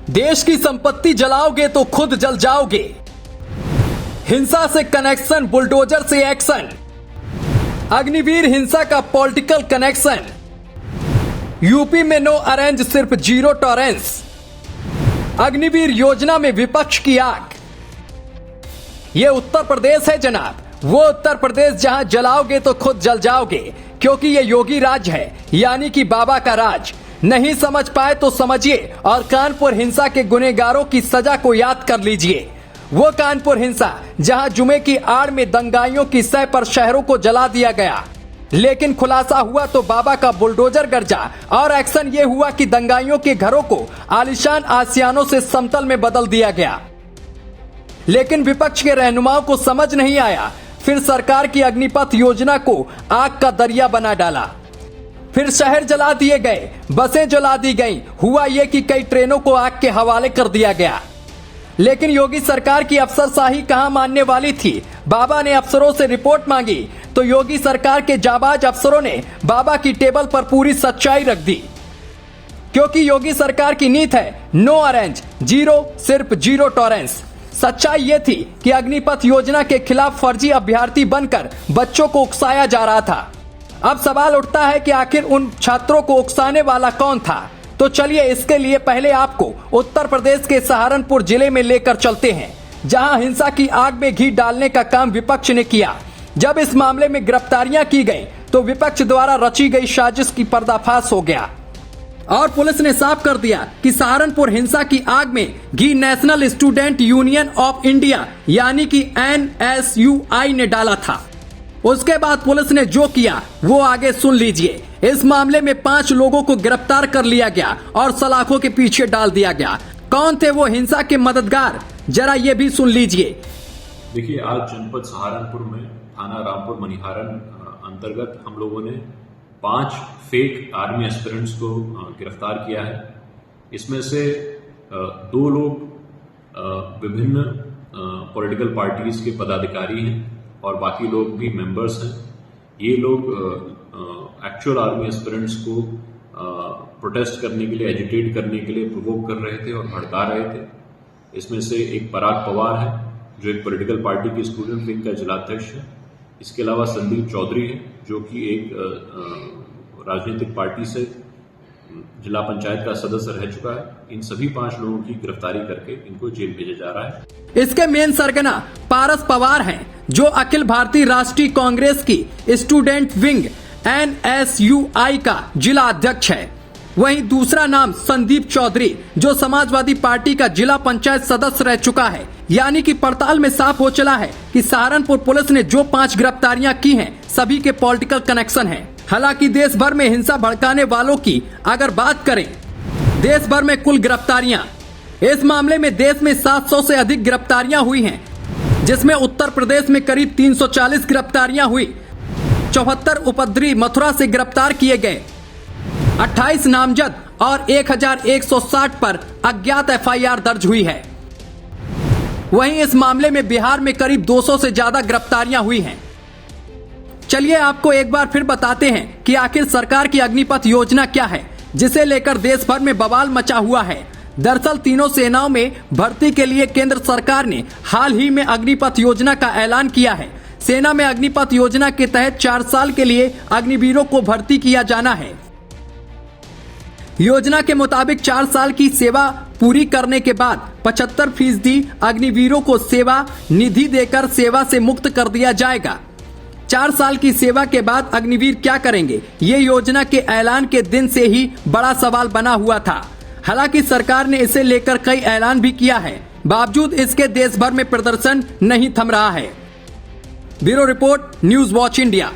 देश की संपत्ति जलाओगे तो खुद जल जाओगे। हिंसा से कनेक्शन, बुलडोजर से एक्शन। अग्निवीर हिंसा का पॉलिटिकल कनेक्शन। यूपी में नो अरेंज, सिर्फ जीरो टॉलरेंस। अग्निवीर योजना में विपक्ष की आग। ये उत्तर प्रदेश है जनाब, वो उत्तर प्रदेश जहां जलाओगे तो खुद जल जाओगे, क्योंकि ये योगी राज है, यानी कि बाबा का राज। नहीं समझ पाए तो समझिए और कानपुर हिंसा के गुनहगारों की सजा को याद कर लीजिए। वो कानपुर हिंसा जहां जुमे की आड़ में दंगाइयों की सह पर शहरों को जला दिया गया, लेकिन खुलासा हुआ तो बाबा का बुलडोजर गरजा और एक्शन ये हुआ कि दंगाइयों के घरों को आलीशान आसियानों से समतल में बदल दिया गया। लेकिन विपक्ष के रहनुमाओं को समझ नहीं आया, फिर सरकार की अग्निपथ योजना को आग का दरिया बना डाला। फिर शहर जला दिए गए, बसें जला दी गईं। हुआ ये कि कई ट्रेनों को आग के हवाले कर दिया गया। लेकिन योगी सरकार की अफसरशाही कहां मानने वाली थी। बाबा ने अफसरों से रिपोर्ट मांगी तो योगी सरकार के जाबाज अफसरों ने बाबा की टेबल पर पूरी सच्चाई रख दी, क्योंकि योगी सरकार की नीति है नो अरेंज, जीरो, सिर्फ जीरो टॉलरेंस। सच्चाई ये थी कि अग्निपथ योजना के खिलाफ फर्जी अभ्यर्थी बनकर बच्चों को उकसाया जा रहा था। अब सवाल उठता है कि आखिर उन छात्रों को उकसाने वाला कौन था। तो चलिए इसके लिए पहले आपको उत्तर प्रदेश के सहारनपुर जिले में लेकर चलते हैं, जहां हिंसा की आग में घी डालने का काम विपक्ष ने किया। जब इस मामले में गिरफ्तारियां की गई तो विपक्ष द्वारा रची गई साजिश की पर्दाफाश हो गया और पुलिस ने साफ कर दिया कि सहारनपुर हिंसा की आग में घी national student union of India यानी कि NSUI ने डाला था। उसके बाद पुलिस ने जो किया वो आगे सुन लीजिए। इस मामले में 5 लोगों को गिरफ्तार कर लिया गया और सलाखों के पीछे डाल दिया गया। कौन थे वो हिंसा के मददगार, जरा ये भी सुन लीजिए। देखिए, आज जनपद सहारनपुर में थाना रामपुर मनिहारन अंतर्गत हम लोगों ने 5 फेक आर्मी एस्पिरेंट्स को गिरफ्तार किया है। इसमें से 2 लोग विभिन्न पॉलिटिकल पार्टीज के पदाधिकारी हैं और बाकी लोग भी मेंबर्स हैं। ये लोग एक्चुअल आर्मी एस्पिरेंट्स को प्रोटेस्ट करने के लिए, एजिटेट करने के लिए प्रोवोक कर रहे थे और भड़का रहे थे। इसमें से एक पराग पवार है जो एक पॉलिटिकल पार्टी के स्टूडेंट विंग का जिलाध्यक्ष है। इसके अलावा संदीप चौधरी है जो कि एक राजनीतिक पार्टी से जिला पंचायत का सदस्य रह चुका है। इन सभी 5 लोगों की गिरफ्तारी करके इनको जेल भेजा जा रहा है। इसके मेन सरगना पारस पवार हैं जो अखिल भारतीय राष्ट्रीय कांग्रेस की स्टूडेंट विंग NSUI का जिला अध्यक्ष है। वहीं दूसरा नाम संदीप चौधरी जो समाजवादी पार्टी का जिला पंचायत सदस्य रह चुका है। यानी कि पड़ताल में साफ हो चला है कि सहारनपुर पुलिस ने जो 5 गिरफ्तारियां की हैं सभी के पॉलिटिकल कनेक्शन हैं। हालांकि देश भर में हिंसा भड़काने वालों की अगर बात करें, देश भर में कुल गिरफ्तारियां, इस मामले में देश में 700 से अधिक गिरफ्तारियां हुई हैं, जिसमें उत्तर प्रदेश में करीब 340 गिरफ्तारियां हुई। 74 उपद्रवी मथुरा से गिरफ्तार किए गए, 28 नामजद और 1160 पर अज्ञात FIR दर्ज हुई है। वहीं इस मामले में बिहार में करीब 200 से ज्यादा गिरफ्तारियां हुई हैं। चलिए आपको एक बार फिर बताते हैं कि आखिर सरकार की अग्निपथ योजना क्या है, जिसे लेकर देश भर में बवाल मचा हुआ है। दरअसल तीनों सेनाओं में भर्ती के लिए केंद्र सरकार ने हाल ही में अग्निपथ योजना का ऐलान किया है। सेना में अग्निपथ योजना के तहत 4 साल के लिए अग्निवीरों को भर्ती किया जाना है। योजना के मुताबिक 4 साल की सेवा पूरी करने के बाद 75% अग्निवीरों को सेवा निधि देकर सेवा से मुक्त कर दिया जाएगा। 4 साल की सेवा के बाद अग्निवीर क्या करेंगे, ये योजना के ऐलान के दिन से ही बड़ा सवाल बना हुआ था। हालांकि सरकार ने इसे लेकर कई ऐलान भी किया है, बावजूद इसके देश भर में प्रदर्शन नहीं थम रहा है। Bureau report, news watch India.